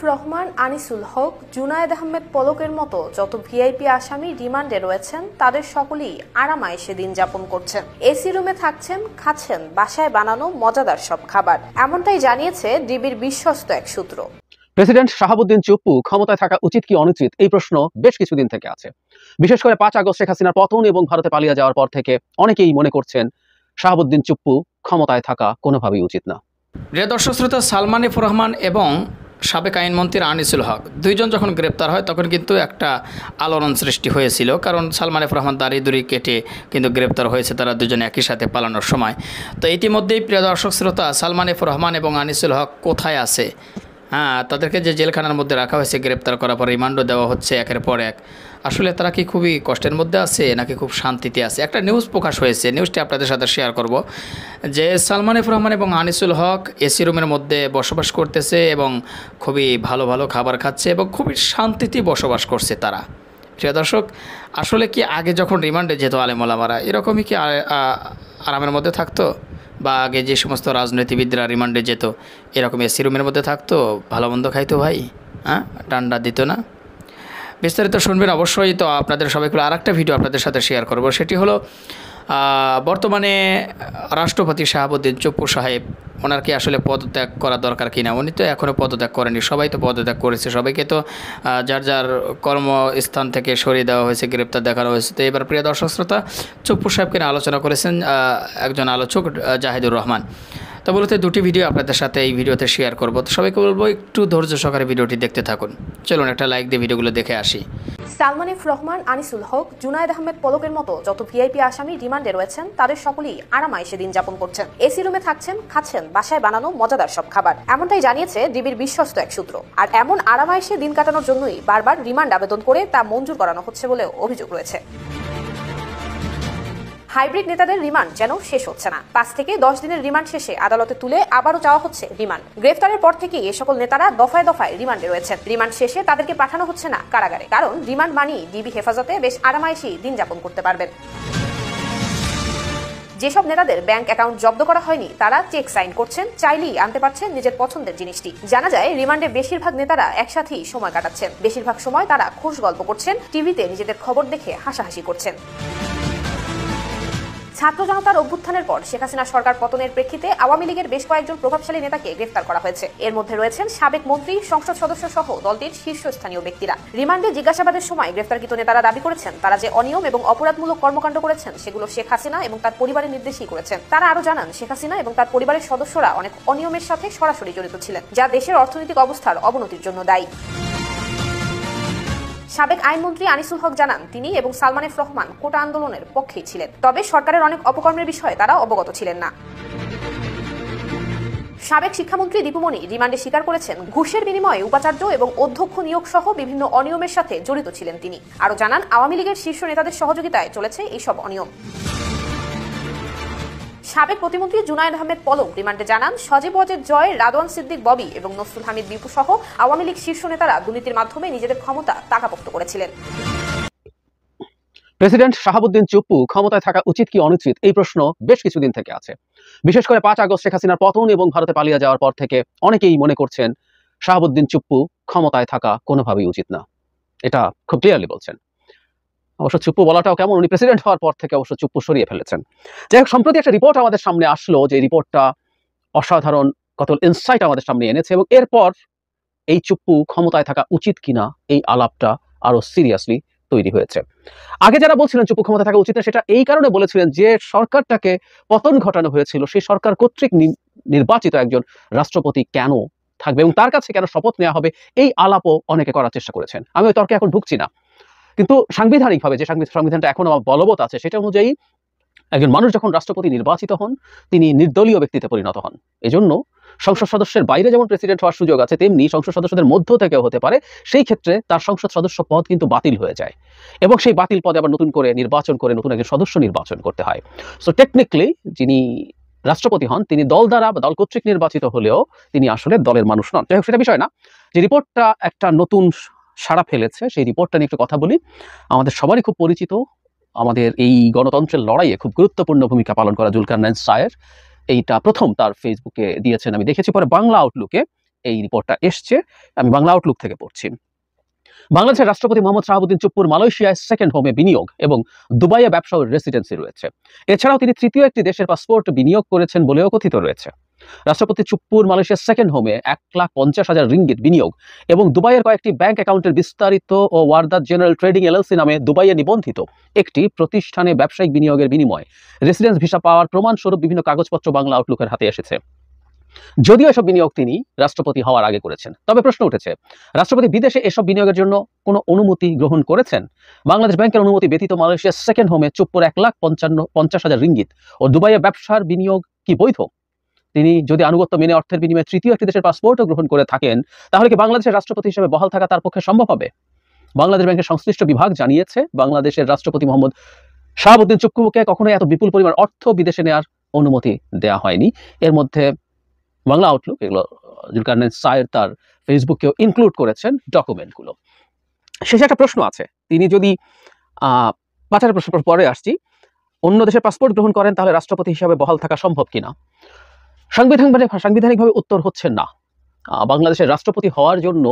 রহমান, আনিসুল হক, জুনায়েদ আহমেদ পলকের মতো যত ভিআইপি আসামি রিমান্ডে রয়েছেন তাদের সকলেই আরামায়েশে দিন যাপন করছেন। এসি রুমে থাকছেন, খাচ্ছেন বাসায় বানানো মজাদার সব খাবার। এমনটাই জানিয়েছে ডিবির বিশ্বস্ত এক সূত্র। প্রেসিডেন্ট শাহাবুদ্দিন চুপ্পু ক্ষমতায় থাকা উচিত কি অনুচিত এই প্রশ্ন বেশ কিছুদিন থেকে আছে। বিশেষ করে 5 আগস্ট শেখ হাসিনার পতন এবং ভারতে পালিয়ে যাওয়ার পর থেকে অনেকেই মনে করছেন শাহাবুদ্দিন চুপ্পু ক্ষমতায় থাকা কোনোভাবেই উচিত না। প্রিয় দর্শক শ্রোতা, সালমান এফ রহমান এবং সাবেক আইনমন্ত্রী আনিসুল হক দুইজন যখন গ্রেপ্তার হয় তখন কিন্তু একটা আলোড়ন সৃষ্টি হয়েছিল, কারণ সালমান এফ রহমান দাড়ি কেটে কিন্তু গ্রেপ্তার হয়েছে তারা দুজন একই সাথে পালানোর সময়। তো ইতিমধ্যেই প্রিয় দর্শক শ্রোতা, সালমান এফ রহমান এবং আনিসুল হক কোথায় আছে? তাদেরকে যে জেলখানার মধ্যে রাখা হয়েছে গ্রেপ্তার করার পর রিমান্ডও দেওয়া হচ্ছে একের পর এক। আসলে তারা কি খুবই কষ্টের মধ্যে আছে নাকি খুব শান্তিতে আছে? একটা নিউজ প্রকাশ হয়েছে, নিউজটি আপনাদের সাথে শেয়ার করব, যে সালমান এফ রহমান এবং আনিসুল হক এসি রুমের মধ্যে বসবাস করতেছে এবং খুবই ভালো ভালো খাবার খাচ্ছে এবং খুবই শান্তিতে বসবাস করছে তারা। প্রিয় দর্শক, আসলে কি আগে যখন রিমান্ডে যেত আলেম ওলামারা এরকমই কি আরামের মধ্যে থাকতো? বা আগে যে সমস্ত রাজনীতিবিদরা রিমান্ডে যেত এরকম এসি রুমের মধ্যে থাকতো, ভালো মন্দ খাইতো ভাই, ডান্ডা দিত না? বিস্তারিত শুনবেন অবশ্যই। তো আপনাদের সবাইকে আরেকটা ভিডিও আপনাদের সাথে শেয়ার করব, সেটি হলো বর্তমানে রাষ্ট্রপতি শাহাবুদ্দিন চুপ্পু সাহেব, ওনার কি আসলে পদত্যাগ করা দরকার কিনা? উনি তো এখনও পদত্যাগ করেনি, সবাই তো পদত্যাগ করেছে, সবাইকে তো যার যার কর্মস্থান থেকে সরিয়ে দেওয়া হয়েছে, গ্রেপ্তার দেখানো হয়েছে। তো এবার প্রিয় দর্শক শ্রোতা, চুপ্পু সাহেবকে নিয়ে আলোচনা করেছেন একজন আলোচক জাহিদুর রহমান। তো বলতে দুটি ভিডিও আপনাদের সাথে এই ভিডিওতে শেয়ার করব। তো সবাইকে বলবো একটু ধৈর্য সহকারে ভিডিওটি দেখতে থাকুন। চলুন একটা লাইক দিয়ে ভিডিওগুলো দেখে আসি। সালমান এফ রহমান, আনিসুল হক, জুনায়েদ আহমেদ পলকের মতো যত ভিআইপি আসামি রিমান্ডে রয়েছেন তাদের সকলেই আরামায়েশে দিন যাপন করছেন। এসি রুমে থাকছেন, খাচ্ছেন বাসায় বানানো মজাদার সব খাবার। এমনটাই জানিয়েছে ডিবির বিশ্বস্ত এক সূত্র। আর এমন আরামায়েশে দিন কাটানোর জন্যই বারবার রিমান্ড আবেদন করে তা মঞ্জুর করানো হচ্ছে বলেও অভিযোগ রয়েছে। হাইব্রিড নেতাদের রিমান্ড যেন শেষ হচ্ছে না। 5 থেকে 10 দিনের রিমান্ড শেষে আদালতে তুলে আবারও চাওয়া হচ্ছে রিমান্ড। গ্রেফতারের পর থেকেই এ সকল নেতারা দফায় দফায় রিমান্ডে রয়েছেন। রিমান্ড শেষে তাদেরকে পাঠানো হচ্ছে না কারাগারে, কারণ রিমান্ড মানেই ডিবি হেফাজতে বেশ আরামায়েশি দিন যাপন করতে পারবেন। যেসব নেতাদের ব্যাংক অ্যাকাউন্ট জব্দ করা হয়নি তারা চেক সাইন করছেন, চাইলেই আনতে পারছেন নিজের পছন্দের জিনিসটি। জানা যায় রিমান্ডে বেশিরভাগ নেতারা একসাথেই সময় কাটাচ্ছেন। বেশিরভাগ সময় তারা খোশ গল্প করছেন, টিভিতে নিজেদের খবর দেখে হাসাহাসি করছেন। ছাত্র জনতার অভ্যুত্থানের পর শেখ হাসিনা সরকার পতনের প্রেক্ষিতে আওয়ামী লীগের বেশ কয়েকজন প্রভাবশালী নেতাকে গ্রেফতার করা হয়েছে। এর মধ্যে রয়েছেন সাবেক মন্ত্রী, সংসদ সদস্য সহ দলটির শীর্ষস্থানীয় ব্যক্তিরা। রিমান্ডে জিজ্ঞাসাবাদের সময় গ্রেফতারকৃত নেতারা দাবি করেছেন তারা যে অনিয়ম এবং অপরাধমূলক কর্মকাণ্ড করেছেন সেগুলো শেখ হাসিনা এবং তার পরিবারের নির্দেশেই করেছেন। তারা আরো জানান শেখ হাসিনা এবং তার পরিবারের সদস্যরা অনেক অনিয়মের সাথে সরাসরি জড়িত ছিলেন, যা দেশের অর্থনৈতিক অবস্থার অবনতির জন্য দায়ী। সাবেক আইনমন্ত্রী আনিসুল হক জানান তিনি এবং সালমান এফ রহমান কোটা আন্দোলনের পক্ষেই ছিলেন, তবে সরকারের অনেক অপকর্মের বিষয়ে তারা অবগত ছিলেন না। সাবেক শিক্ষামন্ত্রী দীপুমণি রিমান্ডে স্বীকার করেছেন ঘুষের বিনিময়ে উপাচার্য এবং অধ্যক্ষ নিয়োগ সহ বিভিন্ন অনিয়মের সাথে জড়িত ছিলেন তিনি। আরও জানান আওয়ামী লীগের শীর্ষ নেতাদের সহযোগিতায় চলেছে এইসব অনিয়ম। সাবেক প্রতিমন্ত্রী জুনায়েদ আহমেদ পলক রিমান্ডে জানান সজীব ওয়াজেদ জয়, রাদওয়ান সিদ্দিক ববি এবং নসরুল হামিদ বিপু সহ আওয়ামী লীগ শীর্ষ নেতারা দুর্নীতির মাধ্যমে নিজেদের ক্ষমতা টাকাপোক্ত করেছিলেন। প্রেসিডেন্ট শাহাবুদ্দিন চুপ্পু ক্ষমতায় থাকা উচিত কি অনুচিত এই প্রশ্ন বেশ কিছুদিন থেকে আছে। বিশেষ করে 5 আগস্ট শেখ হাসিনার পতন এবং ভারতে পালিয়ে যাওয়ার পর থেকে অনেকেই মনে করছেন শাহাবুদ্দিন চুপ্পু ক্ষমতায় থাকা কোনোভাবেই উচিত না। এটা খুব ক্লিয়ারলি বলছেন। অবশ্য চুপ্পু বলাটাও কেমন, উনি প্রেসিডেন্ট হওয়ার পর থেকে অবশ্য চুপ্পু সরিয়ে ফেলেছেন। যাই হোক, সম্প্রতি একটা রিপোর্ট আমাদের সামনে আসলো, যে রিপোর্টটা অসাধারণ কত ইনসাইট আমাদের সামনে এনেছে, এবং এরপর এই চুপ্পু ক্ষমতায় থাকা উচিত কিনা এই আলাপটা আরো সিরিয়াসলি তৈরি হয়েছে। আগে যারা বলছিলেন চুপ্পু ক্ষমতা থাকা উচিত না, সেটা এই কারণে বলেছিলেন যে সরকারটাকে পতন ঘটানো হয়েছিল, সেই সরকার কর্তৃক নির্বাচিত একজন রাষ্ট্রপতি কেন থাকবে এবং তার কাছে কেন শপথ নেওয়া হবে, এই আলাপও অনেকে করার চেষ্টা করেছেন। আমি ওই তর্কে এখন ঢুকছি না, কিন্তু সাংবিধানিকভাবে যে সংবিধানটা এখনো বলবৎ আছে সেটা অনুযায়ী একজন মানুষ যখন রাষ্ট্রপতি নির্বাচিত হন তিনি নির্দলীয় ব্যক্তিতে পরিণত হন। এজন্য সংসদ সদস্যের বাইরে যেমন প্রেসিডেন্ট হওয়ার সুযোগ আছে, তেমনি সংসদ সদস্যদের মধ্য থেকেও হতে পারে। সেই ক্ষেত্রে তার সংসদ সদস্য পদ কিন্তু বাতিল হয়ে যায় এবং সেই বাতিল পদে আবার নতুন করে নির্বাচন করে নতুন একজন সদস্য নির্বাচন করতে হয়। সো টেকনিক্যালি যিনি রাষ্ট্রপতি হন তিনি দল দ্বারা বা দল কর্তৃক নির্বাচিত হলেও তিনি আসলে দলের মানুষ নন। যাই হোক, সেটা বিষয় না। যে রিপোর্টটা একটা নতুন সাড়া ফেলেছে সেই রিপোর্টটা নিয়ে একটু কথা বলি। আমাদের সবারই খুব পরিচিত, আমাদের এই গণতন্ত্রের লড়াইয়ে খুব গুরুত্বপূর্ণ ভূমিকা পালন করা জুলকারনাইন সায়ের এইটা প্রথম তার ফেসবুকে দিয়েছেন, আমি দেখেছি। পরে বাংলা আউটলুকে এই রিপোর্টটা এসছে, আমি বাংলা আউটলুক থেকে পড়ছি। বাংলাদেশের রাষ্ট্রপতি মোহাম্মদ শাহাবুদ্দিন চুপ্পুর মালয়েশিয়ায় সেকেন্ড হোমে বিনিয়োগ এবং দুবাইয়ে ব্যবসা ও রেসিডেন্সি রয়েছে। এছাড়াও তিনি তৃতীয় একটি দেশের পাসপোর্ট বিনিয়োগ করেছেন বলেও কথিত রয়েছে। রাষ্ট্রপতি চুপ্পুর মালয়েশিয়ার সেকেন্ড হোমে 1,50,000 রিঙ্গিত বিনিয়োগ এবং দুবাইয়ের কয়েকটি ব্যাংক অ্যাকাউন্টের বিস্তারিত ও ওয়ারদাত জেনারেল ট্রেডিং এলএলসি নামে দুবাইয়ে নিবন্ধিত একটি প্রতিষ্ঠানে ব্যবসায়িক বিনিয়োগের বিনিময়ে রেসিডেন্স ভিসা পাওয়ার প্রমাণস্বরূপ বিভিন্ন কাগজপত্র বাংলা আউটলুকের হাতে এসেছে। যদিও এসব বিনিয়োগ তিনি রাষ্ট্রপতি হওয়ার আগে করেছেন, তবে প্রশ্ন উঠেছে, রাষ্ট্রপতি বিদেশে এসব বিনিয়োগের জন্য কোনো অনুমতি গ্রহণ করেছেন? বাংলাদেশ ব্যাংকের অনুমতি ব্যতীত মালয়েশিয়ার সেকেন্ড হোমে চুপ্পুর 1,50,000 রিঙ্গিত ও দুবাইয়ে ব্যবসার বিনিয়োগ কি বৈধ? তিনি যদি আনুগত্য মেনে অর্থের বিনিময়ে তৃতীয় একটি দেশের পাসপোর্টও গ্রহণ করে থাকেন, তাহলে কি বাংলাদেশের রাষ্ট্রপতি হিসেবে বহাল থাকা তার পক্ষে সম্ভব হবে? বাংলাদেশ ব্যাংকের সংশ্লিষ্ট বিভাগ জানিয়েছে, বাংলাদেশের রাষ্ট্রপতি মোহাম্মদ শাহাবুদ্দিন চুপ্পুকে কখনোই এত বিপুল পরিমাণ অর্থ বিদেশে নেওয়ার অনুমতি দেওয়া হয়নি। এর মধ্যে বাংলা আউটলুক, এগুলো জুলকারনাইন সায়ের তার ফেসবুকেও ইনক্লুড করেছেন ডকুমেন্টগুলো। শেষে একটা প্রশ্ন আছে, তিনি যদি 5 প্রশ্ন পরে আসছি, অন্য দেশের পাসপোর্ট গ্রহণ করেন তাহলে রাষ্ট্রপতি হিসাবে বহাল থাকা সম্ভব কিনা? সাংবিধানিকভাবে উত্তর হচ্ছে না। বাংলাদেশের রাষ্ট্রপতি হওয়ার জন্য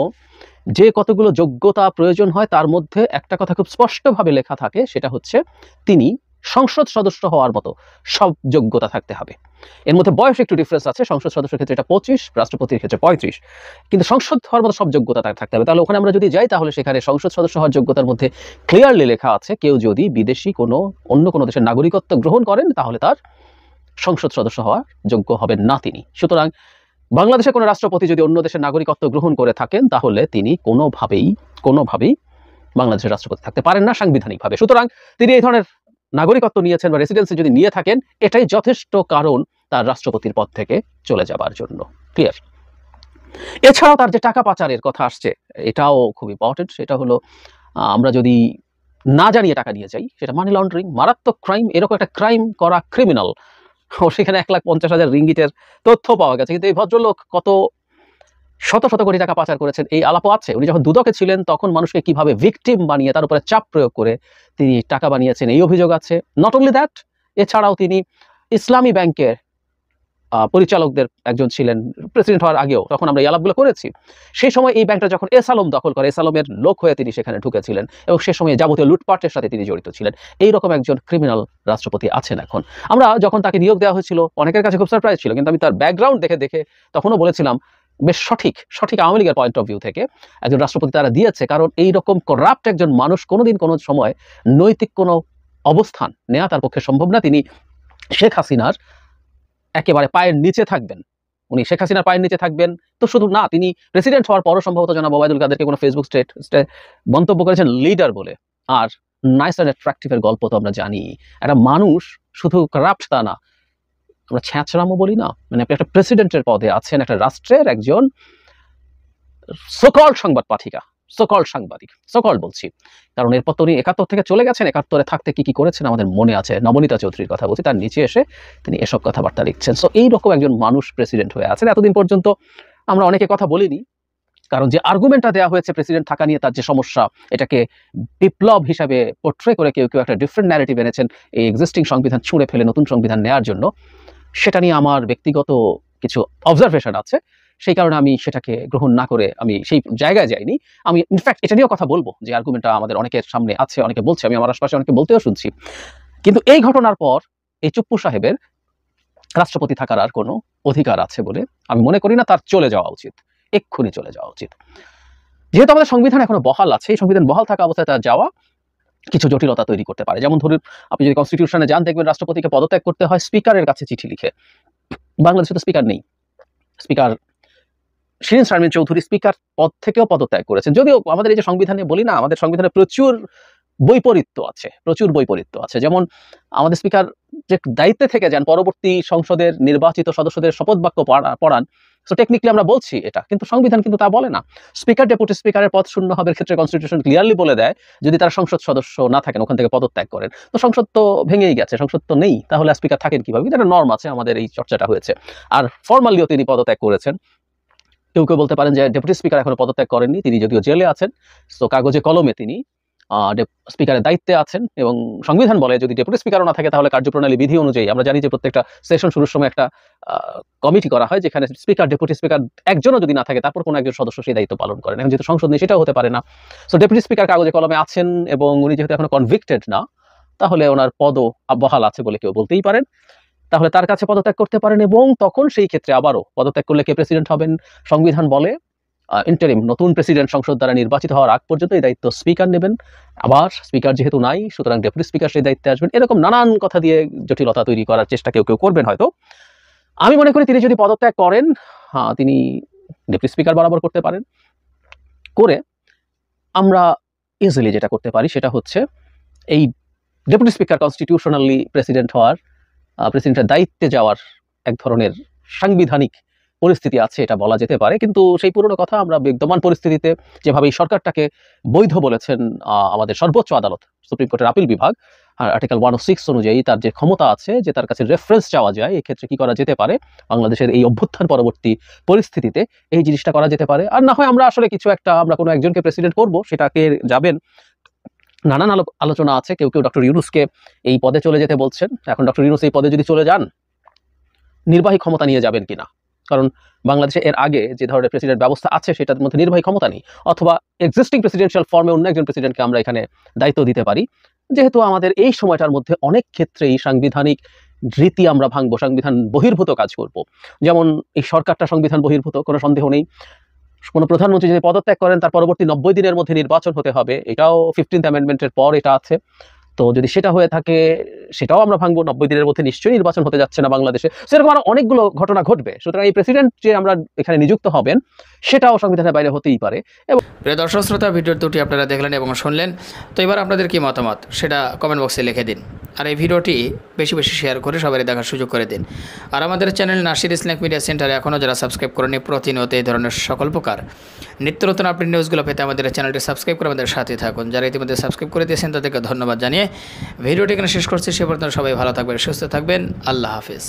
যে কতগুলো যোগ্যতা প্রয়োজন হয় তার মধ্যে একটা কথা খুব স্পষ্টভাবে লেখা থাকে, সেটা হচ্ছে তিনি সংসদ সদস্য হওয়ার মতো সব যোগ্যতা থাকতে হবে। এর মধ্যে বয়স একটু ডিফারেন্স আছে, সংসদ সদস্যের ক্ষেত্রে এটা 25, রাষ্ট্রপতির ক্ষেত্রে 35, কিন্তু সংসদ হওয়ার মতো সব যোগ্যতা থাকতে হবে। তাহলে ওখানে আমরা যদি যাই, তাহলে সেখানে সংসদ সদস্য হওয়ার যোগ্যতার মধ্যে ক্লিয়ারলি লেখা আছে, কেউ যদি বিদেশি অন্য কোনো দেশের নাগরিকত্ব গ্রহণ করেন তাহলে তার সংসদ সদস্য হওয়ার যোগ্য হবেন না তিনি। সুতরাং বাংলাদেশের কোনো রাষ্ট্রপতি যদি অন্য দেশের নাগরিকত্ব গ্রহণ করে থাকেন, তাহলে তিনি কোনোভাবেই বাংলাদেশের রাষ্ট্রপতি থাকতে পারেন না সাংবিধানিকভাবে। সুতরাং তিনি এই ধরনের নাগরিকত্ব নিয়েছেন বা রেসিডেন্সি যদি নিয়ে থাকেন, এটাই যথেষ্ট কারণ তার রাষ্ট্রপতির পদ থেকে চলে যাবার জন্য। ক্লিয়ার? এছাড়াও তার যে টাকা পাচারের কথা আসছে, এটাও খুব ইম্পর্টেন্ট। সেটা হলো, আমরা যদি না জানিয়ে টাকা নিয়ে যাই, সেটা মানি লন্ডারিং, মারাত্মক ক্রাইম। এরকম একটা ক্রাইম করা ক্রিমিনাল, সেখানে 1,50,000 রিঙ্গিতের তথ্য পাওয়া গেছে, কিন্তু এই ভদ্রলোক কত শত শত কোটি টাকা পাচার করেছেন এই আলাপও আছে। উনি যখন দুদকে ছিলেন তখন মানুষকে কিভাবে ভিকটিম বানিয়ে তার উপরে চাপ প্রয়োগ করে তিনি টাকা বানিয়েছেন, এই অভিযোগ আছে। নট অনলি দ্যাট, এছাড়াও তিনি ইসলামী ব্যাংকের পরিচালকদের একজন ছিলেন প্রেসিডেন্ট হওয়ার আগেও, তখন আমরা এই আলাপগুলো করেছি। সেই সময় এই ব্যাংকটা যখন এস আলম দখল করে, এস আলমের লোক হয়ে তিনি সেখানে ঢুকেছিলেন এবং সে সময় যাবতীয় লুটপাটের সাথে তিনি জড়িত ছিলেন। এইরকম একজন ক্রিমিনাল রাষ্ট্রপতি আছেন এখন। আমরা যখন তাকে নিয়োগ দেওয়া হয়েছিল, অনেকের কাছে খুব সারপ্রাইজ ছিল, কিন্তু আমি তার ব্যাকগ্রাউন্ড দেখে তখনও বলেছিলাম বেশ সঠিক আওয়ামী লীগের পয়েন্ট অফ ভিউ থেকে একজন রাষ্ট্রপতি তারা দিয়েছে। কারণ এইরকম করাপ্ট একজন মানুষ কোনোদিন কোনো সময় নৈতিক কোনো অবস্থান নেওয়া তার পক্ষে সম্ভব না। তিনি শেখ হাসিনার একেবারে পায়ের নিচে থাকবেন। উনি শেখ হাসিনার পায়ের নিচে থাকবেন তো শুধু না, তিনি প্রেসিডেন্ট হওয়ার পরও সম্ভবত জনাব ওবায়দুল কাদেরকে কোনো ফেসবুক মন্তব্য করেছেন লিডার বলে। আর নাইস অ্যান্ড অ্যাট্রাকটিভের গল্প তো আমরা জানি। একটা মানুষ শুধু কারাপ্ট তা না, আমরা ছ্যাঁচড়ামও বলি না, মানে আপনি একটা প্রেসিডেন্টের পদে আছেন, একটা রাষ্ট্রের একজন সকল সংবাদ পাঠিকা, সকল সাংবাদিক, সকল বলছি, কারণ এরপর তো উনি 71 থেকে চলে গেছেন। 71-এ থাকতে কি করেছেন আমাদের মনে আছে। নবনীতা চৌধুরীর কথা বলছি, তার নিচে এসে তিনি এসব কথাবার্তা লিখছেন। সো এইরকম একজন মানুষ প্রেসিডেন্ট হয়ে আছেন। এতদিন পর্যন্ত আমরা অনেকে কথা বলিনি, কারণ যে আর্গুমেন্টটা দেওয়া হয়েছে প্রেসিডেন্ট থাকা নিয়ে তার যে সমস্যা, এটাকে বিপ্লব হিসাবে পোর্ট্রে করে কেউ একটা ডিফারেন্ট ন্যারেটিভ এনেছেন এই এক্সিস্টিং সংবিধান ছুঁড়ে ফেলে নতুন সংবিধান নেওয়ার জন্য। সেটা নিয়ে আমার ব্যক্তিগত কিছু অবজারভেশন আছে, সেই কারণে আমি সেটাকে গ্রহণ না করে আমি সেই জায়গায় যাইনি। আমি ইনফ্যাক্ট এটা নিয়েও কথা বলবো, যে আর্গুমেন্টটা আমাদের অনেকের সামনে আছে, অনেকে বলছে, আমি আমার আশপাশে অনেকে বলতেও শুনছি। কিন্তু এই ঘটনার পর এই চুপ্পু সাহেবের রাষ্ট্রপতি থাকার আর কোনো অধিকার আছে বলে আমি মনে করি না। তার চলে যাওয়া উচিত, এক্ষুনি চলে যাওয়া উচিত। যেহেতু আমাদের সংবিধান এখনো বহাল আছে, এই সংবিধান বহাল থাকা অবস্থায় তার যাওয়া কিছু জটিলতা তৈরি করতে পারে। যেমন ধরুন, আপনি যদি কনস্টিটিউশনে যান, দেখবেন রাষ্ট্রপতিকে পদত্যাগ করতে হয় স্পিকারের কাছে চিঠি লিখে। বাংলাদেশে তো স্পিকার নেই। স্পিকার শিরিন শারমিন চৌধুরী স্পিকার পদ থেকেও পদত্যাগ করেছেন। যদিও আমাদের এই যে সংবিধানে বলি না, আমাদের সংবিধানে প্রচুর বৈপরীত্য আছে। যেমন আমাদের স্পিকার যে দায়িত্বে থেকে যান, পরবর্তী সংসদের নির্বাচিত সদস্যদের শপথ বাক্য পড়ান। সো টেকনিক্যালি আমরা বলছি এটা, কিন্তু সংবিধান কিন্তু তা বলে না। স্পিকার ডেপুটি স্পিকারের পদ শূন্য হবার ক্ষেত্রে কনস্টিটিউশন ক্লিয়ারলি বলে দেয়, যদি তারা সংসদ সদস্য না থাকেন, ওখান থেকে পদত্যাগ করেন। তো সংসদ তো ভেঙেই গেছে, সংসদ তো নেই, তাহলে স্পিকার থাকেন কিভাবে? এটা একটা নর্ম আছে, আমাদের এই চর্চাটা হয়েছে। আর ফর্মালিও তিনি পদত্যাগ করেছেন। কেউ বলতে পারেন যে ডেপুটি স্পিকার এখনো পদত্যাগ করেননি, তিনি যদিও জেলে আছেন। তো কাগজে কলমে তিনি স্পিকারের দায়িত্বে আছেন এবং সংবিধান বলে যদি ডেপুটি স্পিকারও না থাকে তাহলে কার্যপ্রণালী বিধি অনুযায়ী আমরা জানি যে প্রত্যেকটা সেশন শুরুর সময় একটা কমিটি করা হয় যেখানে স্পিকার ডেপুটি স্পিকার একজনও যদি না থাকে তারপর কোনো একজন সদস্য সেই দায়িত্ব পালন করেন। এখন যেহেতু সংসদ নেই সেটাও হতে পারে না, সো ডেপুটি স্পিকার কাগজে কলমে আছেন এবং উনি যেহেতু এখনো কনভিক্টেড না তাহলে ওনার পদও বহাল আছে বলে কেউ বলতেই পারেন। তাহলে তার কাছে পদত্যাগ করতে পারেন এবং তখন সেই ক্ষেত্রে আবারও পদত্যাগ করলে কে প্রেসিডেন্ট হবেন, সংবিধান বলে ইন্টারিম নতুন প্রেসিডেন্ট সংসদ দ্বারা নির্বাচিত হওয়ার আগ পর্যন্ত এই দায়িত্ব স্পিকার নেবেন। আবার স্পিকার যেহেতু নাই সুতরাং ডেপুটি স্পিকার সেই দায়িত্বে আসবেন। এরকম নানান কথা দিয়ে জটিলতা তৈরি করার চেষ্টা কেউ কেউ করবেন হয়তো। আমি মনে করি তিনি যদি পদত্যাগ করেন তিনি ডেপুটি স্পিকার বরাবর করতে পারেন। করে আমরা ইজিলি যেটা করতে পারি সেটা হচ্ছে এই ডেপুটি স্পিকার কনস্টিটিউশনালি প্রেসিডেন্ট হওয়ার প্রেসিডেন্টের দায়িত্বে যাওয়ার এক ধরনের সাংবিধানিক পরিস্থিতি আছে এটা বলা যেতে পারে, কিন্তু সেই পুরনো কথা আমরা বিদ্যমান পরিস্থিতিতে যেভাবে এই সরকারটাকে বৈধ বলেছেন আমাদের সর্বোচ্চ আদালত সুপ্রিম কোর্টের আপিল বিভাগ আর্টিকেল 106 অনুযায়ী তার যে ক্ষমতা আছে যে তার কাছে রেফারেন্স চাওয়া যায় এক্ষেত্রে কি করা যেতে পারে বাংলাদেশের এই অভ্যুত্থান পরবর্তী পরিস্থিতিতে এই জিনিসটা করা যেতে পারে। আর না হয় আমরা আসলে কিছু একটা আমরা কোনো একজনকে প্রেসিডেন্ট করব, সেটাকে যাবেন নানান আলোচনা আছে। কেউ কেউ ডক্টর ইউনূসকে এই পদে চলে যেতে বলছেন। এখন ডক্টর ইউনূস এই পদে যদি চলে যান নির্বাহী ক্ষমতা নিয়ে যাবেন কিনা, কারণ বাংলাদেশে এর আগে যে ধরনের প্রেসিডেন্ট ব্যবস্থা আছে সেটার মধ্যে নির্বাহী ক্ষমতা নেই, অথবা এক্সিস্টিং প্রেসিডেন্সিয়াল ফর্মে অন্য একজন প্রেসিডেন্টকে আমরা এখানে দায়িত্ব দিতে পারি। যেহেতু আমাদের এই সময়টার মধ্যে অনেক ক্ষেত্রেই সাংবিধানিক রীতি আমরা ভাঙবো, সংবিধান বহির্ভূত কাজ করব। যেমন এই সরকারটা সংবিধান বহির্ভূত, কোনো সন্দেহ নেই। কোনো প্রধানমন্ত্রী যদি পদত্যাগ করেন তার পরবর্তী 90 দিনের মধ্যে নির্বাচন হতে হবে, এটাও 15th অ্যামেন্ডমেন্টের পর এটা আছে। তো যদি সেটা হয়ে থাকে সেটাও আমরা ভাঙবো। 90 দিনের মধ্যে নিশ্চয়ই নির্বাচন হতে যাচ্ছে না বাংলাদেশে, সেরকম আরো অনেকগুলো ঘটনা ঘটবে। সুতরাং এই প্রেসিডেন্ট যে আমরা এখানে নিযুক্ত হবেন সেটাও সংবিধানের বাইরে হতেই পারে। এবং প্রিয় দর্শক শ্রোতা, ভিডিওর দুটি আপনারা দেখলেন এবং শুনলেন, তো এবার আপনাদের কি মতামত সেটা কমেন্ট বক্সে লিখে দিন। আর এই ভিডিওটি বেশি বেশি শেয়ার করে সবাই দেখার সুযোগ করে দিন। আর আমাদের চ্যানেল নাসির ইসলামিক মিডিয়া সেন্টারে এখনও যারা সাবস্ক্রাইব করেনি প্রতিনিয়ত এই ধরনের সকল প্রকার নিত্য নতুন আপডেট নিউজগুলো পেতে আমাদের চ্যানেলটি সাবস্ক্রাইব করে আমাদের সাথে থাকুন। যারা ইতিমধ্যে সাবস্ক্রাইব করে দিয়েছেন তাদেরকে ধন্যবাদ জানিয়ে ভিডিওটি এখানে শেষ করছি। সে পর্যন্ত সবাই ভালো থাকবেন, সুস্থ থাকবেন। আল্লাহ হাফিজ।